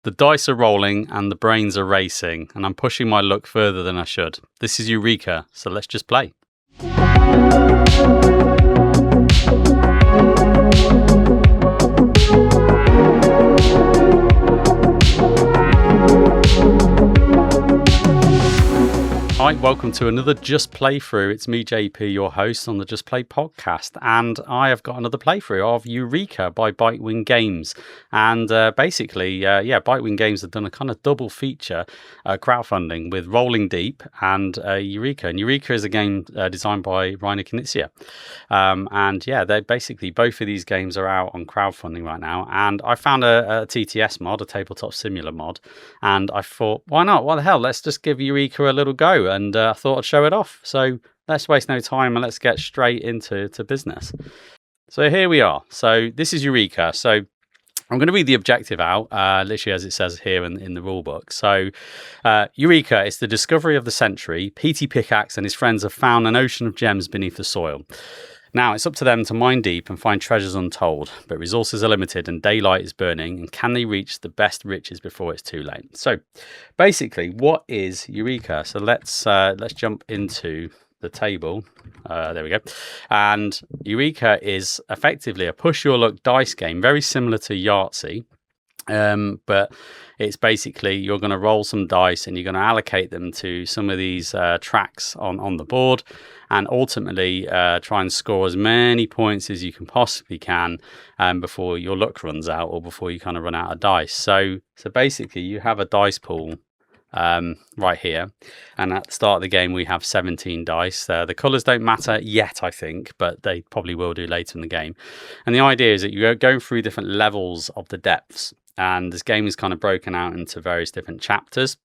The dice are rolling and the brains are racing, and I'm pushing my luck further than I should. This is Eureka, so let's just play. Hi, welcome to another Just Playthrough. It's me, JP, your host on the Just Play podcast, and I have got another playthrough of Eureka by Bitewing Games. And basically, Bitewing Games have done a kind of double feature crowdfunding with Rolling Deep and Eureka. And Eureka is a game designed by Reiner Knizia. They basically, both of these games are out on crowdfunding right now. And I found a TTS mod, a Tabletop Simulator mod, and I thought, why not? What the hell? Let's just give Eureka a little go. And I thought I'd show it off. So let's waste no time and let's get straight into business. So here we are. So this is Eureka. So I'm going to read the objective out, literally as it says here in the rule book. So Eureka is the discovery of the century. Petey Pickaxe and his friends have found an ocean of gems beneath the soil. Now, it's up to them to mine deep and find treasures untold, but resources are limited and daylight is burning, and can they reach the best riches before it's too late? So, basically, what is Eureka? So let's jump into the table. There we go. And Eureka is effectively a push your luck dice game, very similar to Yahtzee. But it's basically you're going to roll some dice and you're going to allocate them to some of these tracks on the board, and ultimately try and score as many points as you can possibly can before your luck runs out or before you kind of run out of dice. So basically you have a dice pool right here, and at the start of the game we have 17 dice. The colours don't matter yet, I think, but they probably will do later in the game. And the idea is that you go through different levels of the depths. And this game is kind of broken out into various different chapters.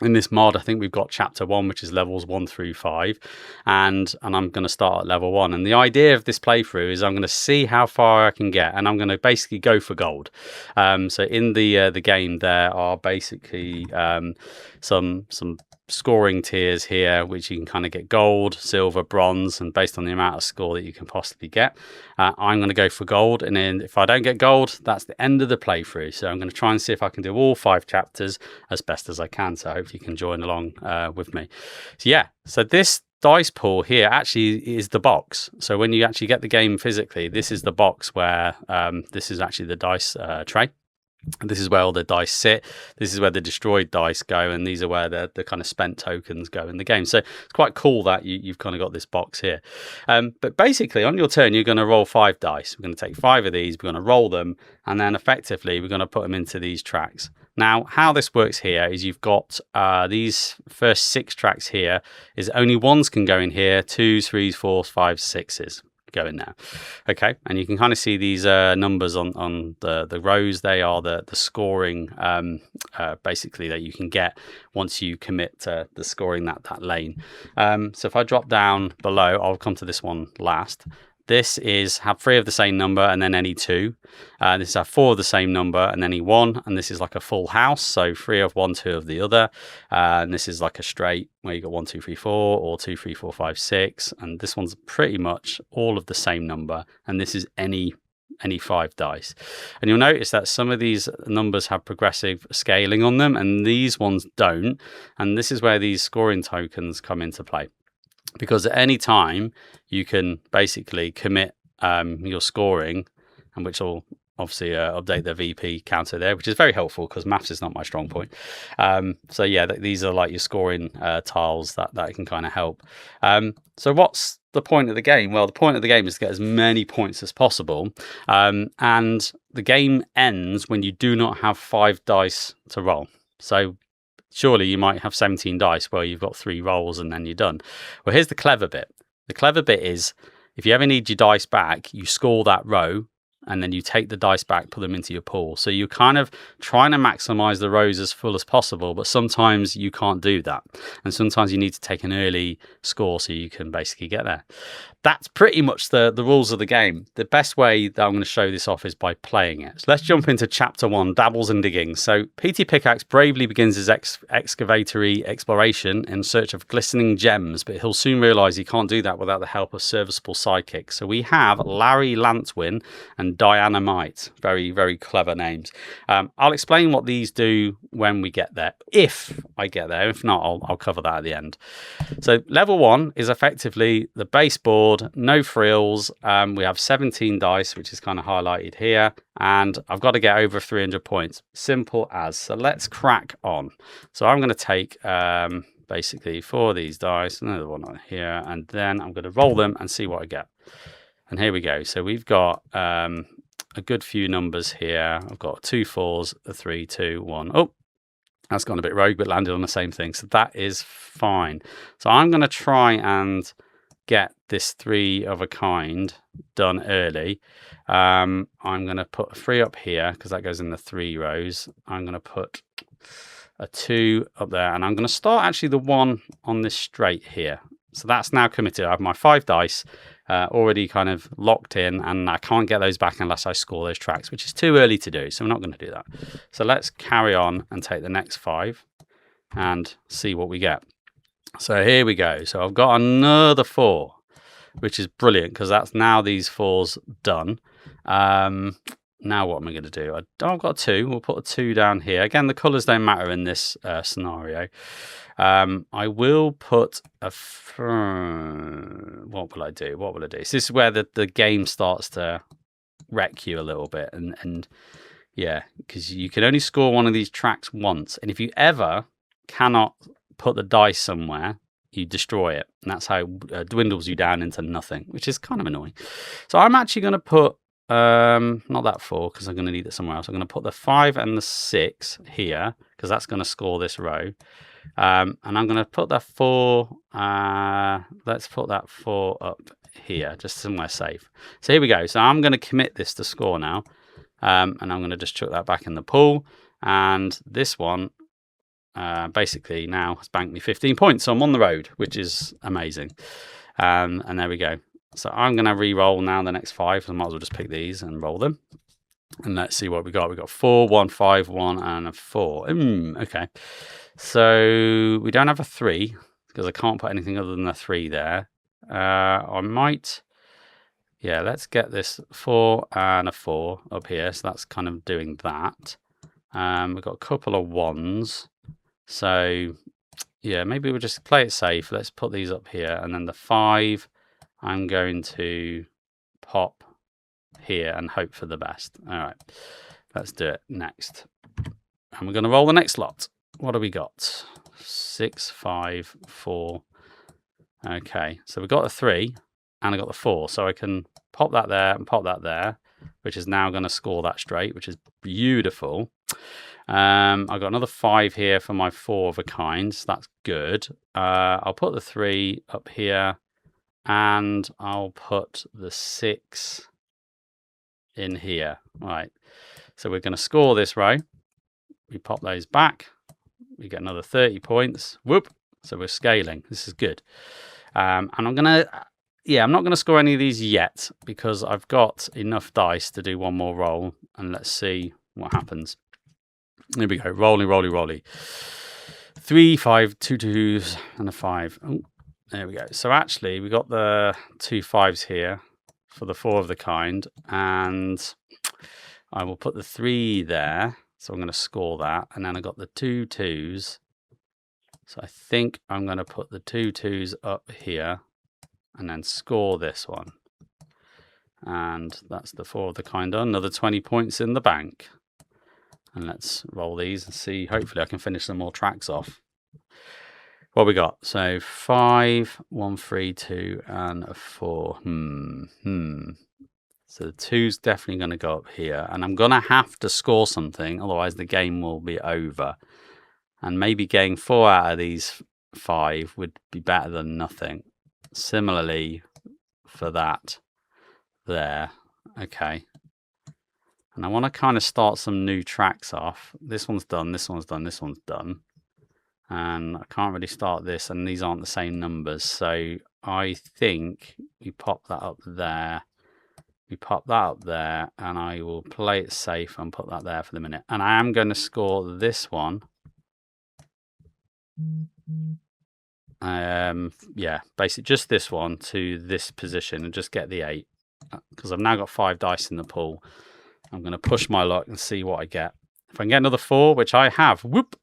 In this mod, I think we've got chapter 1, which is levels 1 through 5. And I'm going to start at level 1. And the idea of this playthrough is I'm going to see how far I can get. And I'm going to basically go for gold. So in the game, there are basically some scoring tiers here, which you can kind of get gold, silver, bronze, and based on the amount of score that you can possibly get. I'm going to go for gold, and then if I don't get gold, that's the end of the playthrough. So I'm going to try and see if I can do all 5 chapters as best as I can. So I hope you can join along with me. So this dice pool here actually is the box. So when you actually get the game physically, this is the box where this is actually the dice tray. This is where all the dice sit. This is where the destroyed dice go, and these are where the kind of spent tokens go in the game. So it's quite cool that you've kind of got this box here. But basically, on your turn, you're going to roll 5 dice. We're going to take 5 of these, we're going to roll them, and then effectively, we're going to put them into these tracks. Now, how this works here is you've got these first 6 tracks here, is only 1s can go in here, 2s, 3s, 4s, 5s, 6s. Go in there. Okay, and you can kind of see these numbers on the rows. They are the scoring basically that you can get once you commit to the scoring that lane. So if I drop down below, I'll come to this one last. This is have 3 of the same number and then any 2. This is have 4 of the same number and any 1. And this is like a full house. So 3 of one, 2 of the other. And this is like a straight where you got 1, 2, 3, 4 or 2, 3, 4, 5, 6. And this one's pretty much all of the same number. And this is any 5 dice. And you'll notice that some of these numbers have progressive scaling on them and these ones don't. And this is where these scoring tokens come into play. Because at any time you can basically commit your scoring, and which will obviously update the VP counter there, which is very helpful because maths is not my strong point. These are like your scoring tiles that can kind of help. So what's the point of the game? Well, the point of the game is to get as many points as possible. And the game ends when you do not have 5 dice to roll. So surely you might have 17 dice where you've got 3 rolls and then you're done. Well, here's the clever bit. The clever bit is if you ever need your dice back, you score that row and then you take the dice back, put them into your pool. So you're kind of trying to maximize the rows as full as possible, but sometimes you can't do that. And sometimes you need to take an early score so you can basically get there. That's pretty much the rules of the game. The best way that I'm going to show this off is by playing it. So let's jump into chapter 1, Dabbles and Digging. So Petey Pickaxe bravely begins his excavatory exploration in search of glistening gems, but he'll soon realise he can't do that without the help of serviceable sidekicks. So we have Larry Lantwin and Dynamite. Very, very clever names. I'll explain what these do when we get there, if I get there. If not, I'll cover that at the end. So level 1 is effectively the base board, no frills. We have 17 dice, which is kind of highlighted here, and I've got to get over 300 points. Simple as. So let's crack on. So I'm going to take basically 4 of these dice, another one on here, and then I'm going to roll them and see what I get. And here we go. So we've got a good few numbers here. I've got 2 4s, a 3, 2, 1. Oh, that's gone a bit rogue, but landed on the same thing. So that is fine. So I'm going to try and get this 3 of a kind done early. I'm going to put a 3 up here because that goes in the 3 rows. I'm going to put a 2 up there, and I'm going to start actually the 1 on this straight here. So that's now committed. I have my 5 dice already kind of locked in, and I can't get those back unless I score those tracks, which is too early to do. So we're not going to do that. So let's carry on and take the next 5 and see what we get. So here we go. So I've got another 4, which is brilliant because that's now these 4s done. Now what am I going to do? I've got 2. We'll put a 2 down here. Again, the colours don't matter in this scenario. I will put a... what will I do? What will I do? So this is where the game starts to wreck you a little bit. And yeah, because you can only score one of these tracks once. And if you ever cannot put the dice somewhere, you destroy it. And that's how it dwindles you down into nothing, which is kind of annoying. So I'm actually going to put... not that 4 because I'm going to need it somewhere else. I'm going to put the 5 and the 6 here because that's going to score this row. And I'm going to put that 4, let's put that 4 up here, just somewhere safe. So here we go. So I'm going to commit this to score now. And I'm going to just chuck that back in the pool. And this one basically now has banked me 15 points. So I'm on the road, which is amazing. And there we go. So I'm going to re-roll now the next 5. So I might as well just pick these and roll them. And let's see what we got. We got 4, 1, 5, 1, and a 4. Okay. So we don't have a 3 because I can't put anything other than a 3 there. I might... Yeah, let's get this 4 and a 4 up here. So that's kind of doing that. We've got a couple of 1s. So, yeah, maybe we'll just play it safe. Let's put these up here. And then the 5... I'm going to pop here and hope for the best. All right, let's do it next. And we're going to roll the next lot. What do we got? 6, 5, 4. Okay, so we've got the 3 and I got the 4. So I can pop that there and pop that there, which is now going to score that straight, which is beautiful. I've got another 5 here for my 4 of a kind. So that's good. I'll put the 3 up here. And I'll put the 6 in here. All right. So we're going to score this row. We pop those back. We get another 30 points. Whoop. So we're scaling. This is good. And I'm going to... Yeah, I'm not going to score any of these yet because I've got enough dice to do one more roll. And let's see what happens. Here we go. Rolly, rolly, rolly. 3, 5, 2 2s, and a 5. Oh. There we go. So actually, we got the 2 5s here for the 4 of the kind, and I will put the 3 there. So I'm going to score that, and then I got the 2 2s. So I think I'm going to put the 2 2s up here, and then score this one. And that's the 4 of the kind done. Another 20 points in the bank. And let's roll these and see. Hopefully, I can finish some more tracks off. What we got? So 5, 1, 3, 2, and a 4. So the 2's definitely going to go up here. And I'm going to have to score something, otherwise the game will be over. And maybe getting 4 out of these 5 would be better than nothing. Similarly for that there. Okay. And I want to kind of start some new tracks off. This one's done, this one's done, this one's done. And I can't really start this, and these aren't the same numbers. So I think we pop that up there. We pop that up there, and I will play it safe and put that there for the minute. And I am going to score this one. Yeah, basically just this one to this position and just get the 8. because I've now got 5 dice in the pool. I'm going to push my luck and see what I get. If I can get another 4, which I have, whoop.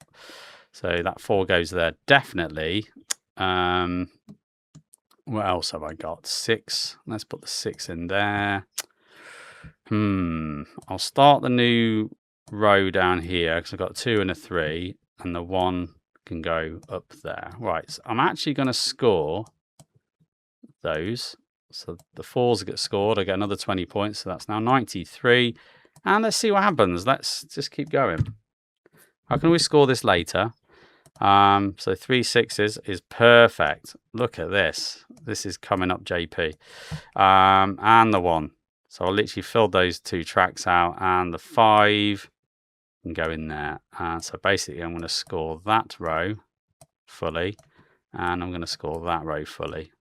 So that 4 goes there, definitely. What else have I got? 6. Let's put the 6 in there. I'll start the new row down here because I've got 2 and a 3, and the 1 can go up there. Right, so I'm actually going to score those. So the 4s get scored. I get another 20 points, so that's now 93. And let's see what happens. Let's just keep going. How can we score this later? So 3 6s is perfect. Look at this. This is coming up JP. And the 1. So I literally filled those 2 tracks out, and the 5 can go in there. So basically I'm going to score that row fully, and I'm going to score that row fully.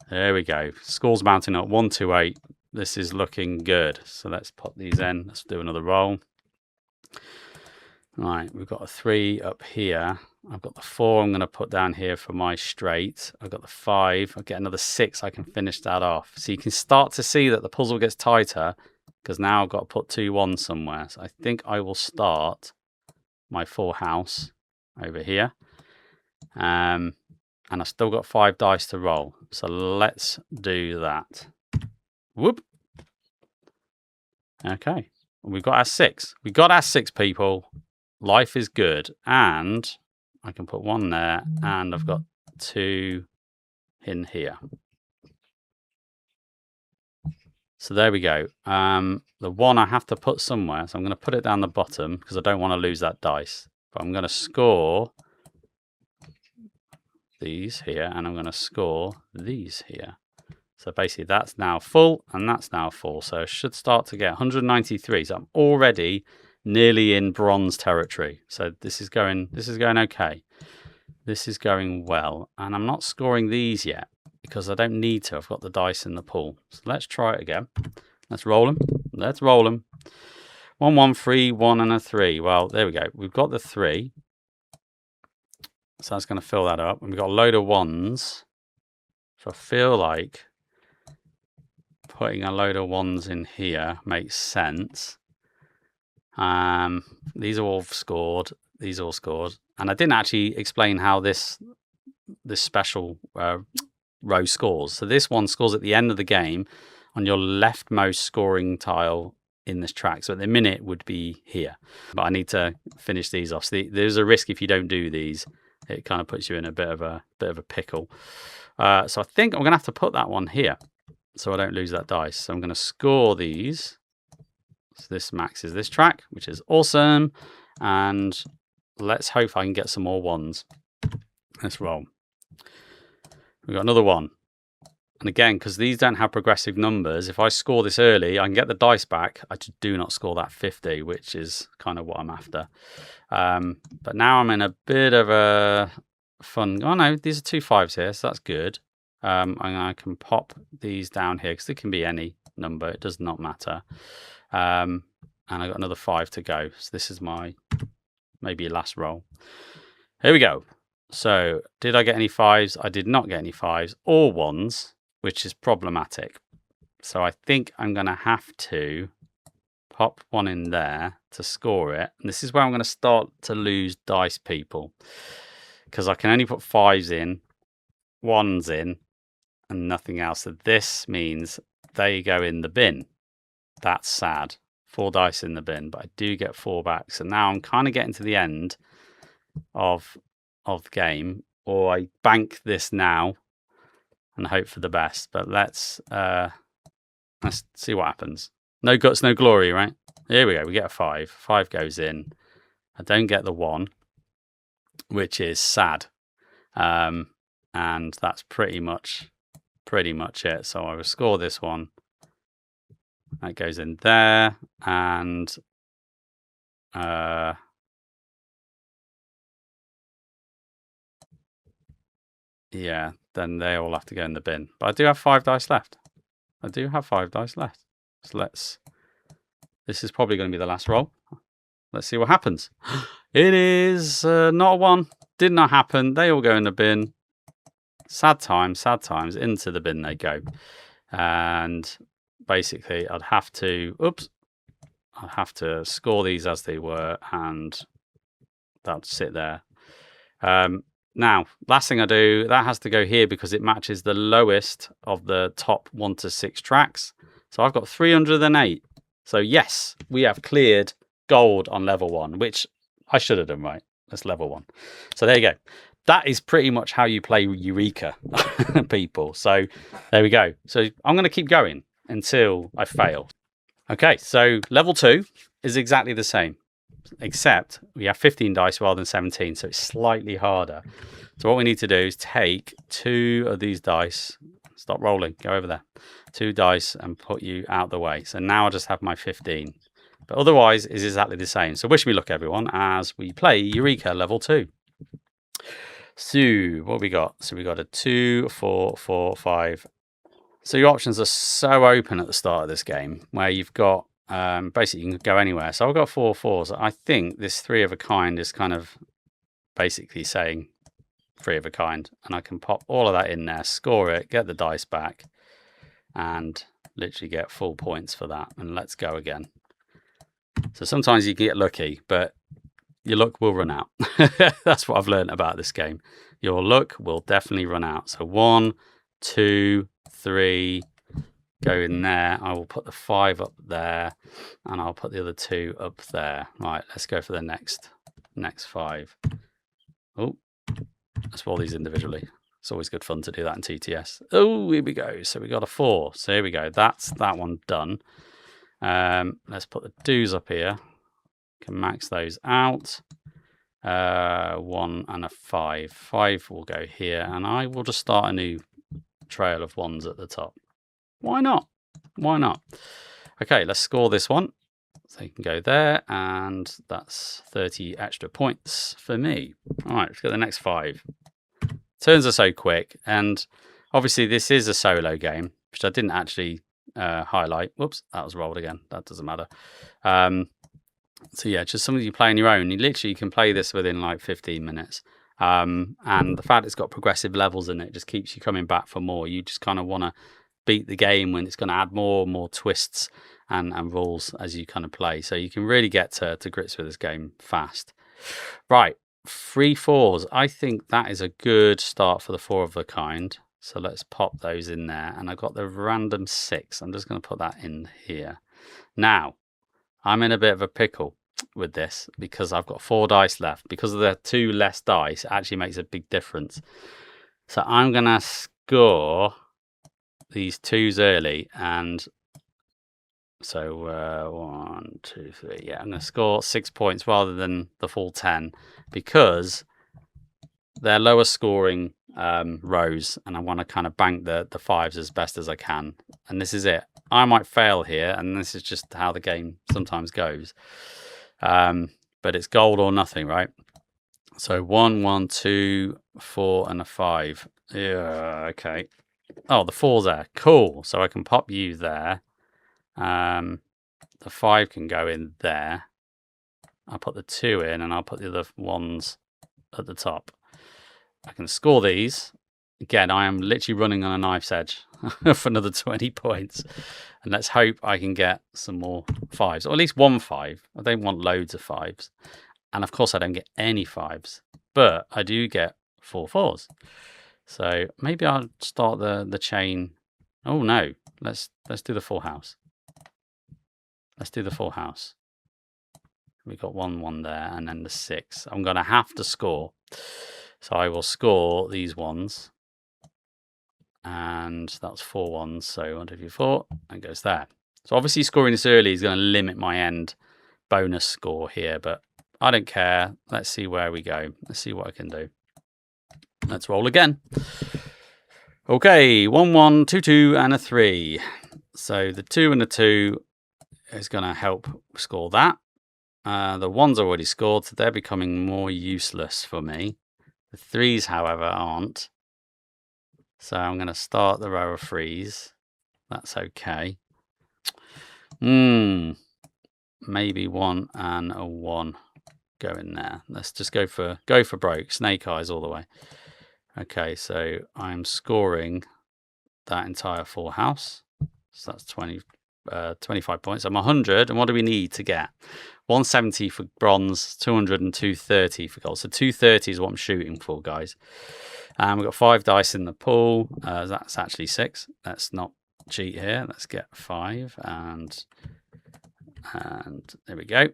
There we go. Scores mounting up 1 2 8. This is looking good. So let's put these in. Let's do another roll. Right, we've got a 3 up here. I've got the 4 I'm going to put down here for my straight. I've got the 5. I'll get another 6. I can finish that off. So you can start to see that the puzzle gets tighter because now I've got to put 2 1s somewhere. So I think I will start my 4 house over here. And I've still got 5 dice to roll. So let's do that. Whoop. Okay. We've got our 6. We got our 6, people. Life is good. And I can put 1 there. And I've got 2 in here. So there we go. The 1 I have to put somewhere. So I'm going to put it down the bottom because I don't want to lose that dice. But I'm going to score these here. And I'm going to score these here. So basically that's now full and that's now full. So I should start to get 193. So I'm already nearly in bronze territory. So this is going okay. This is going well. And I'm not scoring these yet because I don't need to. I've got the dice in the pool. So let's try it again. Let's roll them. Let's roll them. 1 1 3 1 and a 3. Well, there we go. We've got the 3. So that's going to fill that up. And we've got a load of 1s. So I feel like putting a load of 1s in here makes sense. These are all scored. These all scored. And I didn't actually explain how this special row scores. So this one scores at the end of the game on your leftmost scoring tile in this track. So at the minute would be here. But I need to finish these off. So there's a risk if you don't do these. It kind of puts you in a bit of a pickle. So I think I'm going to have to put that one here, so I don't lose that dice. So I'm going to score these. So this maxes this track, which is awesome. And let's hope I can get some more 1s. Let's roll. We've got another 1. And again, because these don't have progressive numbers, if I score this early, I can get the dice back. I just do not score that 50, which is kind of what I'm after. But now I'm in a bit of a fun... Oh no, these are 2 5s here, so that's good. And I can pop these down here because they can be any number. It does not matter. And I got another 5 to go. So this is my maybe last roll. Here we go. So did I get any 5s? I did not get any 5s or 1s, which is problematic. So I think I'm going to have to pop 1 in there to score it. And this is where I'm going to start to lose dice, people, because I can only put 5s in, 1s in, and nothing else. So this means they go in the bin. That's sad. 4 dice in the bin, but I do get 4 back. So now I'm kind of getting to the end of the game, or I bank this now and hope for the best. But let's see what happens. No guts, no glory, right? Here we go. We get a 5. 5 goes in. I don't get the 1, which is sad. And that's pretty much it. So I will score this one. That goes in there, and yeah, then they all have to go in the bin. But I do have 5 dice left. So this is probably going to be the last roll. Let's see what happens. It is not a 1. Did not happen. They all go in the bin. Sad times. Into the bin they go. And basically I'd have to, I'd have to score these as they were, and that would sit there. Now, last thing I do, that has to go here because it matches the lowest of the top 1 to 6 tracks. So I've got 308. So yes, we have cleared gold on level 1, which I should have done right. That's level 1. So there you go. That is pretty much how you play Eureka, people. So there we go. So I'm going to keep going until I fail. Okay, so level 2 is exactly the same, except we have 15 dice rather than 17, so it's slightly harder. So what we need to do is take 2 of these dice, stop rolling, go over there, 2 dice and put you out the way. So now I just have my 15, but otherwise it's exactly the same. So wish me luck, everyone, as we play Eureka level 2. So what we got? So we got a 2, 4, 4, 5. So your options are so open at the start of this game, where you've got basically you can go anywhere. So I've got 4 4s. I think this 3 of a kind is kind of basically saying 3 of a kind, and I can pop all of that in there, score it, get the dice back, and literally get full points for that. And let's go again. So sometimes you can get lucky, but your luck will run out. That's what I've learned about this game. Your luck will definitely run out. So 1, 2, 3, go in there. I will put the 5 up there, and I'll put the other 2 up there. Right, let's go for the next 5. Oh, let's roll these individually. It's always good fun to do that in TTS. Oh, here we go. So we got a 4. So here we go. That's that one done. Let's put the 2s up here. Can max those out. 1 and a 5. 5 will go here, and I will just start a new trail of 1s at the top. Why not? Why not? Okay, let's score this one. So you can go there, and that's 30 extra points for me. All right, let's get the next 5. Turns are so quick, and obviously this is a solo game, which I didn't actually highlight. Whoops, that was rolled again. That doesn't matter. So yeah, just something you play on your own. You literally can play this within like 15 minutes. And the fact it's got progressive levels in it just keeps you coming back for more. You just kind of want to beat the game when it's going to add more and more twists and rules as you kind of play. So you can really get to grips with this game fast. Right, 3 4s. I think that is a good start for the 4 of a kind. So let's pop those in there. And I've got the random 6. I'm just going to put that in here. Now, I'm in a bit of a pickle with this because I've got 4 dice left. Because of the 2 less dice, it actually makes a big difference. So I'm going to score these 2s early. And so 1, 2, 3. Yeah, I'm going to score 6 points rather than the full 10 because they're lower scoring rows, and I want to kind of bank the 5s as best as I can. And this is it. I might fail here, and this is just how the game sometimes goes. But it's gold or nothing, right? So 1, 1, 2, 4, and a 5. Yeah, okay. Oh, the 4's there. Cool. So I can pop you there. The 5 can go in there. I'll put the 2 in, and I'll put the other 1s at the top. I can score these. Again, I am literally running on a knife's edge for another 20 points. And let's hope I can get some more 5s, or at least 1 5. I don't want loads of 5s. And of course, I don't get any 5s. But I do get 4 4s. So maybe I'll start the chain. Oh, no. Let's do the full house. Let's do the full house. We got 1 1 there, and then the 6. I'm going to have to score. So I will score these ones. And that's 4 1s. So 1, 2, 3, 4. And goes there. So obviously scoring this early is going to limit my end bonus score here. But I don't care. Let's see where we go. Let's see what I can do. Let's roll again. Okay. 1 1, 2 2, and a 3. So the 2 and the 2 is going to help score that. The 1's already scored, so they're becoming more useless for me. The 3's, however, aren't. So I'm going to start the row of 3's. That's okay. Maybe 1 and a 1 go in there. Let's just go for broke. Snake eyes all the way. Okay, so I'm scoring that entire full house. So that's 25 points. I'm 100. And what do we need to get? 170 for bronze, 200 and 230 for gold. So 230 is what I'm shooting for, guys. And we've got 5 dice in the pool. That's actually 6. Let's not cheat here. Let's get 5. And there we go.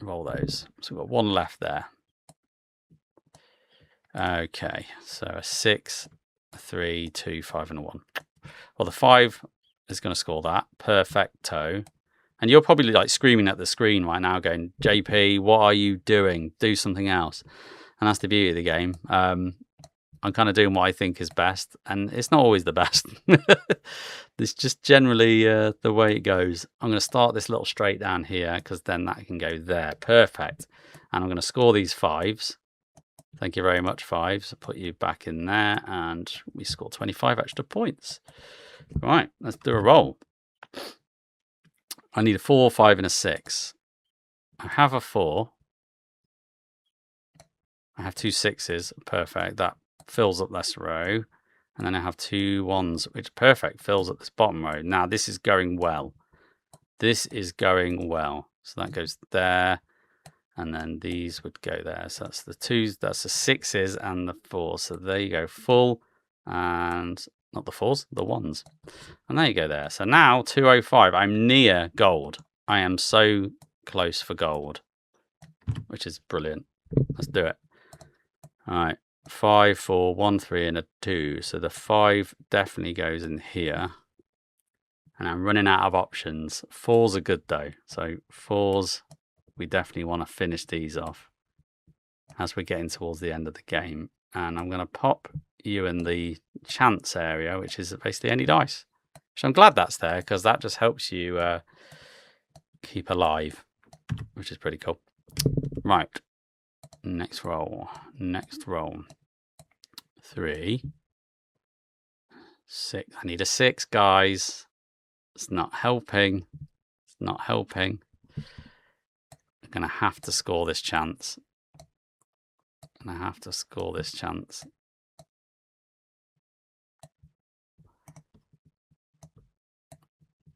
Roll those. So we've got 1 left there. Okay. So a 6, a 3, 2, 5, and a 1. Well, the 5 is going to score that. Perfecto. And you're probably like screaming at the screen right now going, JP, what are you doing? Do something else. And that's the beauty of the game. I'm kind of doing what I think is best. And it's not always the best. It's just generally the way it goes. I'm going to start this little straight down here because then that can go there. Perfect. And I'm going to score these 5s. Thank you very much, 5s. I'll put you back in there. And we score 25 extra points. Right, let's do a roll. I need a 4, 5, and a 6. I have a 4. I have 2 6s. Perfect. That fills up this row. And then I have 2 1s, which perfect fills up this bottom row. Now, this is going well. This is going well. So that goes there. And then these would go there. So that's the 2s, that's the 6s and the 4s. So there you go. Full and... not the 4s, the 1s. And there you go there. So now 205. I'm near gold. I am so close for gold, which is brilliant. Let's do it. All right. 5, 4, 1, 3, and a 2. So the 5 definitely goes in here. And I'm running out of options. 4s are good though. So 4s, we definitely want to finish these off as we're getting towards the end of the game. And I'm going to pop you in the chance area, which is basically any dice. Which I'm glad that's there because that just helps you keep alive, which is pretty cool. Right. Next roll. Next roll. 3. 6. I need a 6, guys. It's not helping. It's not helping. I'm going to have to score this chance. I have to score this chance.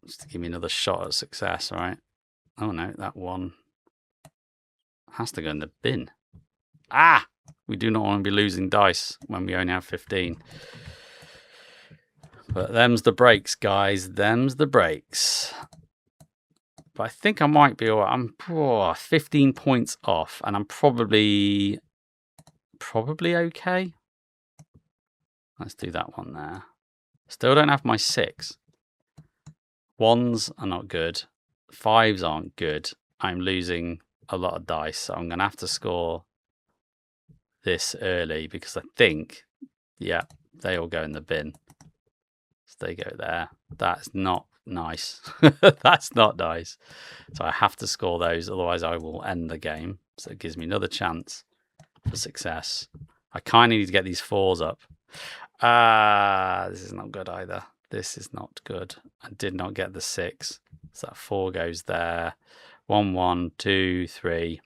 Just to give me another shot at success, right? Oh no, that 1 has to go in the bin. Ah! We do not want to be losing dice when we only have 15. But them's the breaks, guys. Them's the breaks. But I think I might be alright. I'm 15 points off, and I'm probably okay. Let's do that one there. Still don't have my 6. 1s are not good. 5s aren't good. I'm losing a lot of dice, so I'm going to have to score this early because I think, yeah, they all go in the bin. So they go there. That's not nice. That's not nice. So I have to score those, otherwise I will end the game. So it gives me another chance for success. I kind of need to get these 4s up. This is not good either. This is not good. I did not get the 6. So that 4 goes there. 1, 1, 2, 3.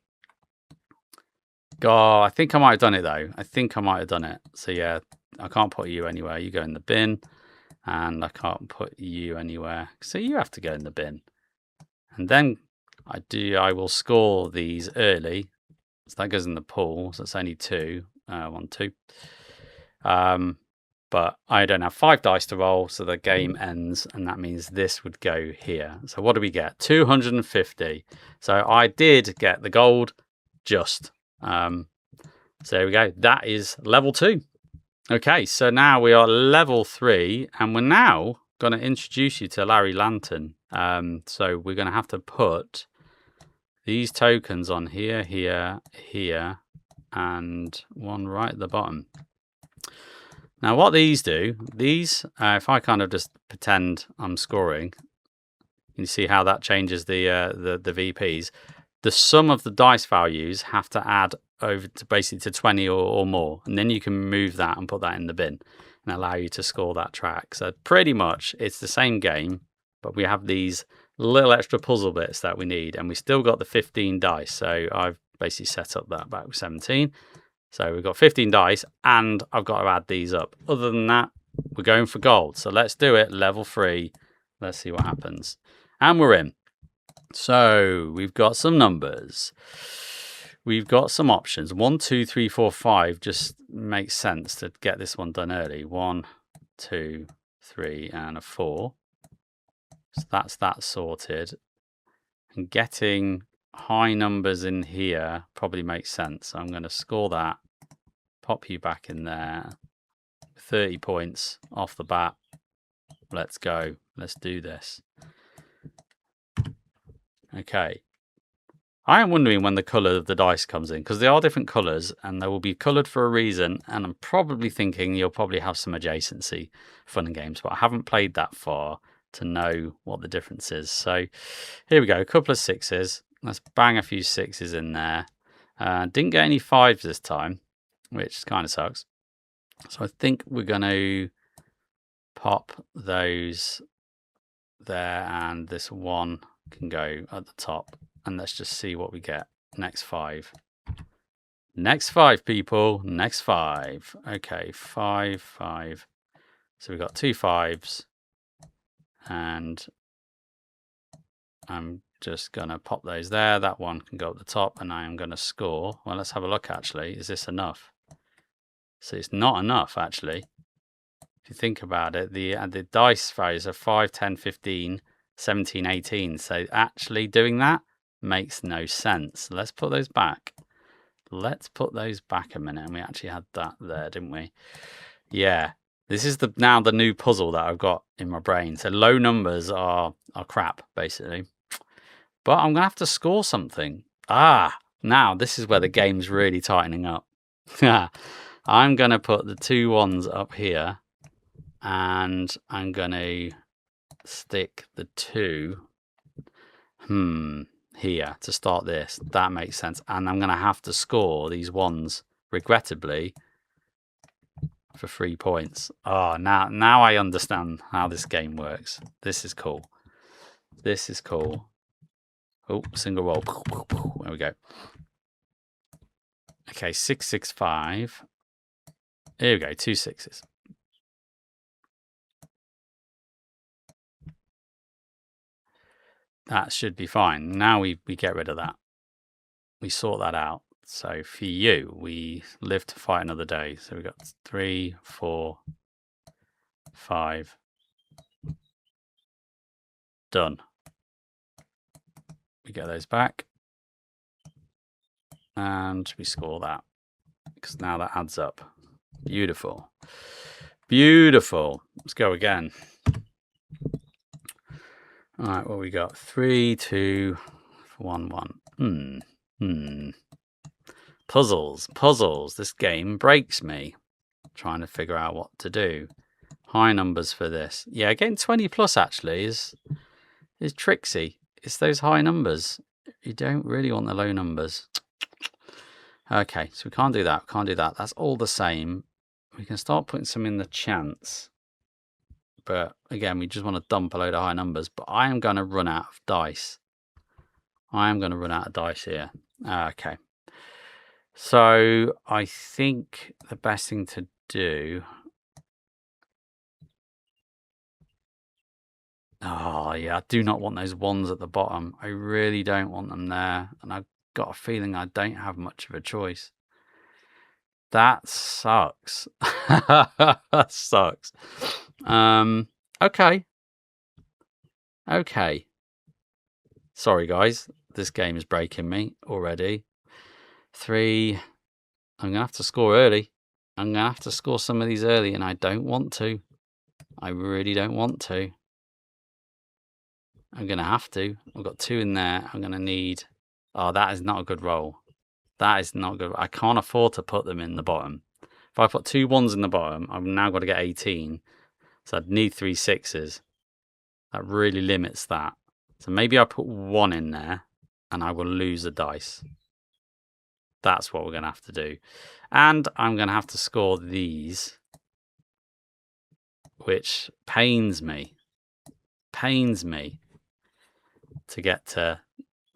Oh, I think I might have done it though. I think I might have done it. So yeah, I can't put you anywhere. You go in the bin. And I can't put you anywhere. So you have to go in the bin. And then I will score these early. So that goes in the pool. So it's only 2. 1, 2. But I don't have 5 dice to roll, so the game ends, and that means this would go here. So what do we get? 250. So I did get the gold just. So there we go. That is level 2. Okay, so now we are level 3, and we're now going to introduce you to Larry Lantern. So we're going to have to put these tokens on here, here, here, and one right at the bottom. Now, what these do, if I kind of just pretend I'm scoring, you see how that changes the VPs. The sum of the dice values have to add over to basically to 20 or more, and then you can move that and put that in the bin and allow you to score that track. So pretty much it's the same game, but we have these little extra puzzle bits that we need, and we still got the 15 dice. So I've basically set up that back with 17. So we've got 15 dice, and I've got to add these up. Other than that, we're going for gold. So let's do it. Level 3. Let's see what happens. And we're in. So we've got some numbers. We've got some options. 1, 2, 3, 4, 5 just makes sense to get this one done early. 1, 2, 3, and a 4. So that's that sorted. And getting high numbers in here probably makes sense. So I'm going to score that. Pop you back in there. 30 points off the bat. Let's go. Let's do this. Okay. I am wondering when the colour of the dice comes in, because they are different colours and they will be coloured for a reason. And I'm probably thinking you'll probably have some adjacency fun and games, but I haven't played that far to know what the difference is. So here we go. A couple of 6s. Let's bang a few 6s in there. Didn't get any 5s this time, which kind of sucks. So I think we're going to pop those there, and this one can go at the top. And let's just see what we get. Next 5. Next 5, people. Next 5. Okay, 5, 5. So we've got 2 5s. And I'm just going to pop those there. That one can go up the top. And I am going to score. Well, let's have a look, actually. Is this enough? So it's not enough, actually. If you think about it, the dice values are 5, 10, 15, 17, 18. So actually doing that makes no sense. Let's put those back. Let's put those back a minute. And we actually had that there, didn't we? Yeah. This is now the new puzzle that I've got in my brain. So low numbers are crap, basically. But I'm going to have to score something. Now this is where the game's really tightening up. I'm going to put the 2 1s up here. And I'm going to stick the 2 here to start this. That makes sense. And I'm going to have to score these 1s, regrettably, for 3 points. Oh, now I understand how this game works. This is cool. This is cool. Oh, single roll. There we go. Okay, 6, 6, 5. Here we go, 2 6s. That should be fine. Now we get rid of that. We sort that out. So for you, we live to fight another day. So we've got 3, 4, 5. Done. We get those back. And we score that. Because now that adds up. Beautiful. Beautiful. Let's go again. All right, what we got? 3, 2, 1, 1. Puzzles. This game breaks me. Trying to figure out what to do. High numbers for this. Yeah, getting 20 plus actually is tricksy. It's those high numbers. You don't really want the low numbers. Okay, so we can't do that. Can't do that. That's all the same. We can start putting some in the chance. But again, we just want to dump a load of high numbers. But I am going to run out of dice. I am going to run out of dice here. Okay. So I think the best thing to do... Oh, yeah, I do not want those 1s at the bottom. I really don't want them there. And I've got a feeling I don't have much of a choice. That sucks. That sucks. Okay. Sorry, guys. This game is breaking me already. 3. I'm going to have to score early. I'm going to have to score some of these early, and I don't want to. I really don't want to. I'm going to have to. I've got 2 in there. I'm going to need... Oh, that is not a good roll. That is not good. I can't afford to put them in the bottom. If I put 2 1s in the bottom, I've now got to get 18. So I'd need 3 6s. That really limits that. So maybe I put 1 in there and I will lose a dice. That's what we're going to have to do. And I'm going to have to score these, which pains me. Pains me to get to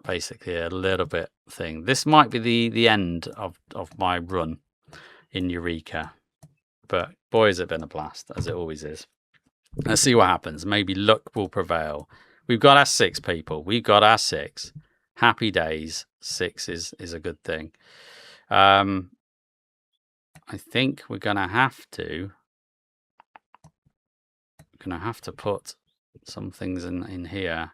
basically a little bit thing. This might be the end of my run in Eureka. But boy, has it been a blast, as it always is. Let's see what happens. Maybe luck will prevail. We've got our 6, people. We've got our 6. Happy days. 6 is a good thing. I think we're gonna have to put some things in here.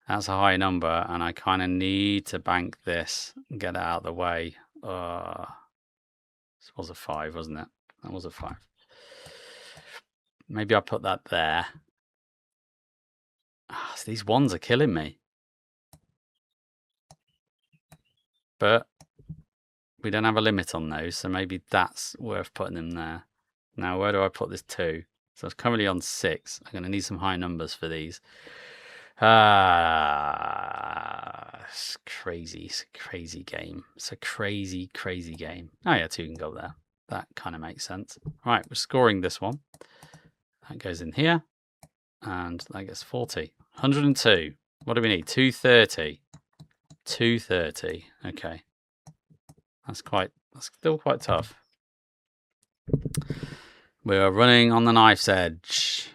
That's a high number, and I kind of need to bank this and get it out of the way. This was a 5, wasn't it? That was a 5. Maybe I'll put that there. So these ones are killing me. But we don't have a limit on those, so maybe that's worth putting them there. Now, where do I put this 2? So it's currently on 6. I'm going to need some high numbers for these. It's crazy. It's a crazy game. It's a crazy, crazy game. Oh, yeah, 2 can go there. That kind of makes sense. Right, we're scoring this one. That goes in here. And that gets 40. 102. What do we need? 230. 230. Okay. That's still quite tough. We are running on the knife's edge.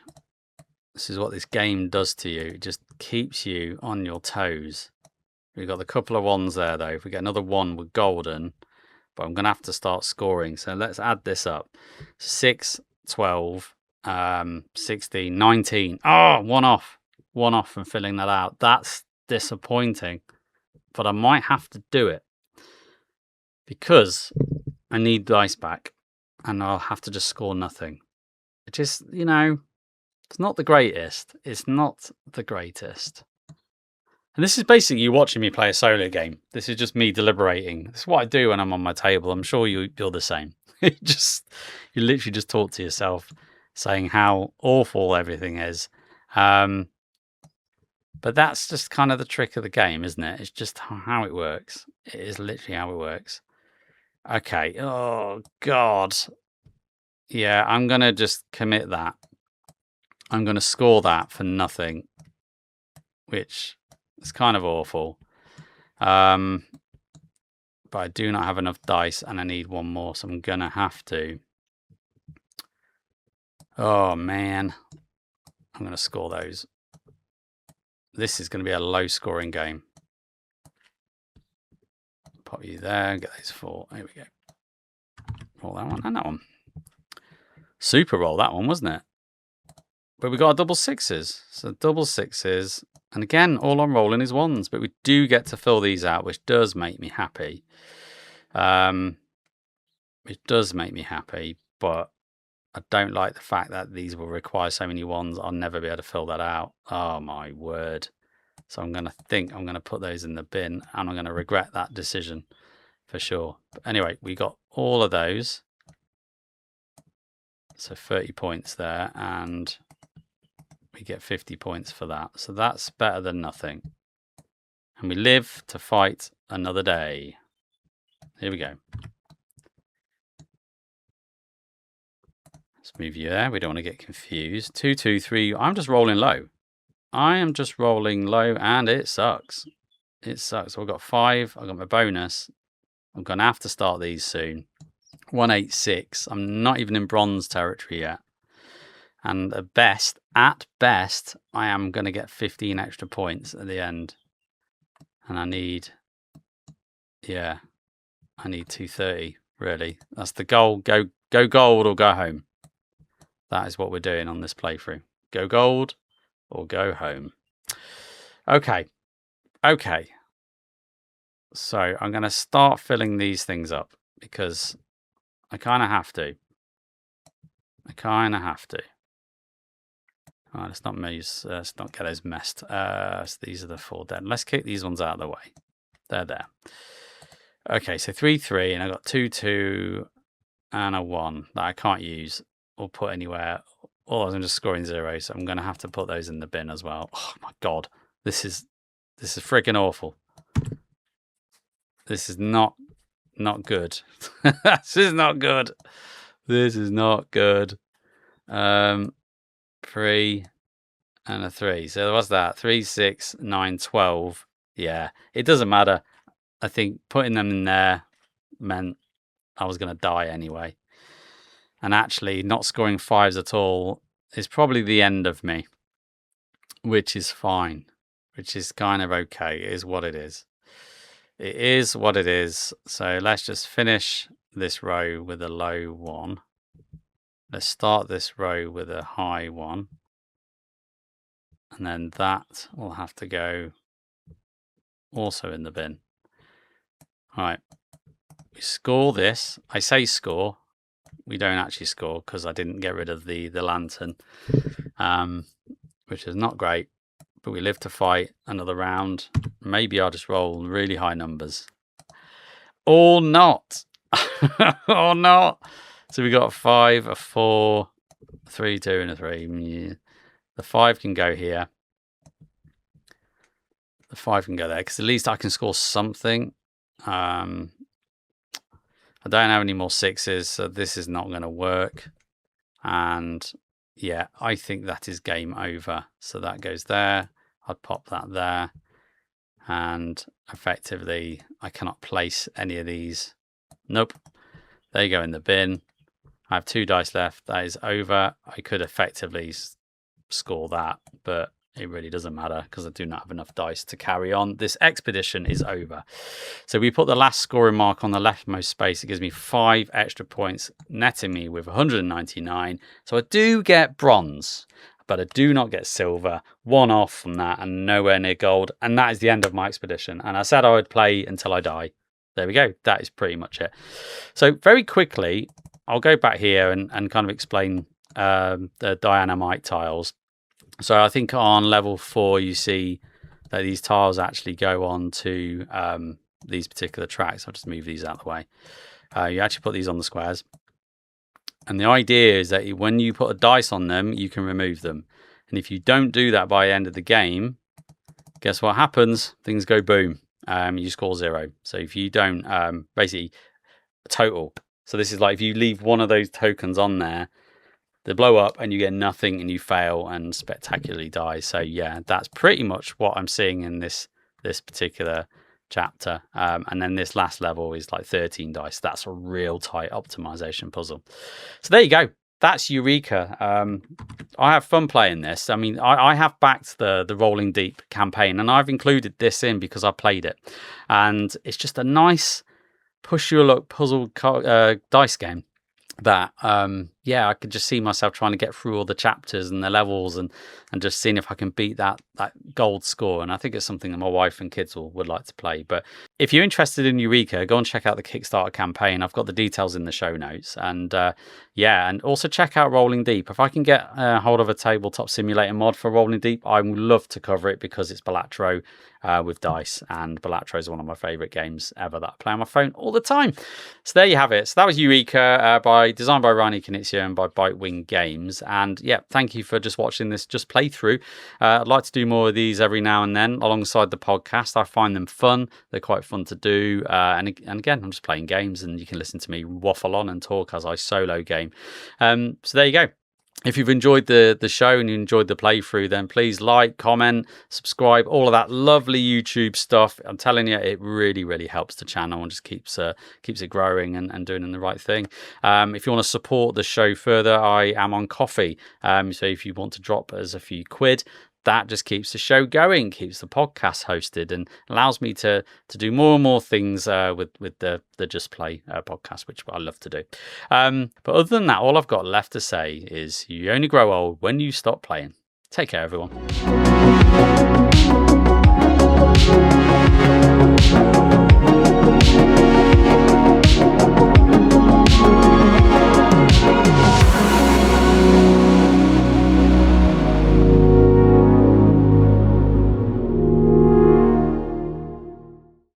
This is what this game does to you. It just keeps you on your toes. We've got a couple of 1s there, though. If we get another 1, we're golden. But I'm going to have to start scoring. So let's add this up. 6, 12, 16, 19. Oh, 1 off. 1 off from filling that out. That's disappointing. But I might have to do it. Because I need dice back. And I'll have to just score nothing. It just, it's not the greatest. It's not the greatest. And this is basically you watching me play a solo game. This is just me deliberating. This is what I do when I'm on my table. I'm sure you're the same. You literally just talk to yourself, saying how awful everything is. But that's just kind of the trick of the game, isn't it? It's just how it works. It is literally how it works. Okay. Oh, God. Yeah, I'm going to just commit that. I'm going to score that for nothing, which is kind of awful. But I do not have enough dice, and I need 1 more, so I'm going to have to. Oh, man. I'm going to score those. This is going to be a low-scoring game. Pop you there, get those 4. There we go. Roll that one and that one. Super roll, that one, wasn't it? But we got a double 6s. So double 6s. And again, all I'm rolling is 1s. But we do get to fill these out, which does make me happy. Which does make me happy. But I don't like the fact that these will require so many 1s. I'll never be able to fill that out. Oh, my word. So I'm going to put those in the bin. And I'm going to regret that decision for sure. But anyway, we got all of those. So 30 points there. And we get 50 points for that. So that's better than nothing. And we live to fight another day. Here we go. Let's move you there. We don't want to get confused. 2, 2, 3. I'm just rolling low. I am just rolling low, and it sucks. It sucks. So I've got 5. I've got my bonus. I'm going to have to start these soon. 186. I'm not even in bronze territory yet. And at best, I am going to get 15 extra points at the end. And I need 230, really. That's the goal. Go gold or go home. That is what we're doing on this playthrough. Go gold or go home. Okay. So I'm going to start filling these things up because I kind of have to. All right, let's not get those messed. So these are the 4 dead. Let's kick these ones out of the way. They're there. Okay, so 3, 3, and I got 2, 2, and a 1 that I can't use or put anywhere. Or I'm just scoring 0, so I'm going to have to put those in the bin as well. Oh my God, this is freaking awful. This is not good. This is not good. This is not good. 3 and a 3. So what's that? 3, 6, 9, 12. Yeah, it doesn't matter. I think putting them in there meant I was going to die anyway. And actually, not scoring 5s at all is probably the end of me, which is fine, which is kind of okay. It is what it is. It is what it is. So let's just finish this row with a low 1. Let's start this row with a high 1. And then that will have to go also in the bin. All right. We score this. I say score. We don't actually score because I didn't get rid of the lantern, which is not great. But we live to fight another round. Maybe I'll just roll really high numbers. Or not. Or not. So we got a 5, a 4, 3, 2, and a 3. Yeah. The 5 can go here. The 5 can go there because at least I can score something. I don't have any more 6s, so this is not going to work. And yeah, I think that is game over. So that goes there. I'd pop that there. And effectively, I cannot place any of these. Nope. They go in the bin. I have 2 dice left. That is over. I could effectively score that, but it really doesn't matter because I do not have enough dice to carry on. This expedition is over. So we put the last scoring mark on the leftmost space. It gives me 5 extra points, netting me with 199. So I do get bronze, but I do not get silver. 1 off from that and nowhere near gold. And that is the end of my expedition. And I said I would play until I die. There we go. That is pretty much it. So very quickly, I'll go back here and kind of explain the dynamite tiles. So I think on level 4, you see that these tiles actually go on to these particular tracks. I'll just move these out of the way. You actually put these on the squares. And the idea is that when you put a dice on them, you can remove them. And if you don't do that by the end of the game, guess what happens? Things go boom. You score 0. So if you don't, basically, total. So this is like if you leave one of those tokens on there, they blow up and you get nothing and you fail and spectacularly die. So yeah, that's pretty much what I'm seeing in this particular chapter. And then this last level is like 13 dice. That's a real tight optimization puzzle. So there you go. That's Eureka. I have fun playing this. I mean, I have backed the Rolling Deep campaign and I've included this in because I played it. And it's just a nice push your luck puzzle dice game that yeah, I could just see myself trying to get through all the chapters and the levels and just seeing if I can beat that gold score. And I think it's something that my wife and kids would like to play. But if you're interested in Eureka, go and check out the Kickstarter campaign. I've got the details in the show notes. And yeah, and also check out Rolling Deep. If I can get hold of a Tabletop Simulator mod for Rolling Deep, I would love to cover it because it's Balatro with dice. And Balatro is one of my favourite games ever that I play on my phone all the time. So there you have it. So that was Eureka, designed by Reiner Knizia and by Bitewing Games. And yeah, thank you for just watching this playthrough. I'd like to do more of these every now and then alongside the podcast. I find them fun. They're quite fun to do. And again, I'm just playing games and you can listen to me waffle on and talk as I solo game. So there you go. If you've enjoyed the show and you enjoyed the playthrough, then please like, comment, subscribe, all of that lovely YouTube stuff. I'm telling you, it really, really helps the channel and just keeps it growing and doing the right thing. If you want to support the show further, I am on Coffee. So if you want to drop us a few quid, that just keeps the show going, keeps the podcast hosted, and allows me to do more and more things with the Just Play podcast, which I love to do. But other than that, all I've got left to say is you only grow old when you stop playing. Take care, everyone.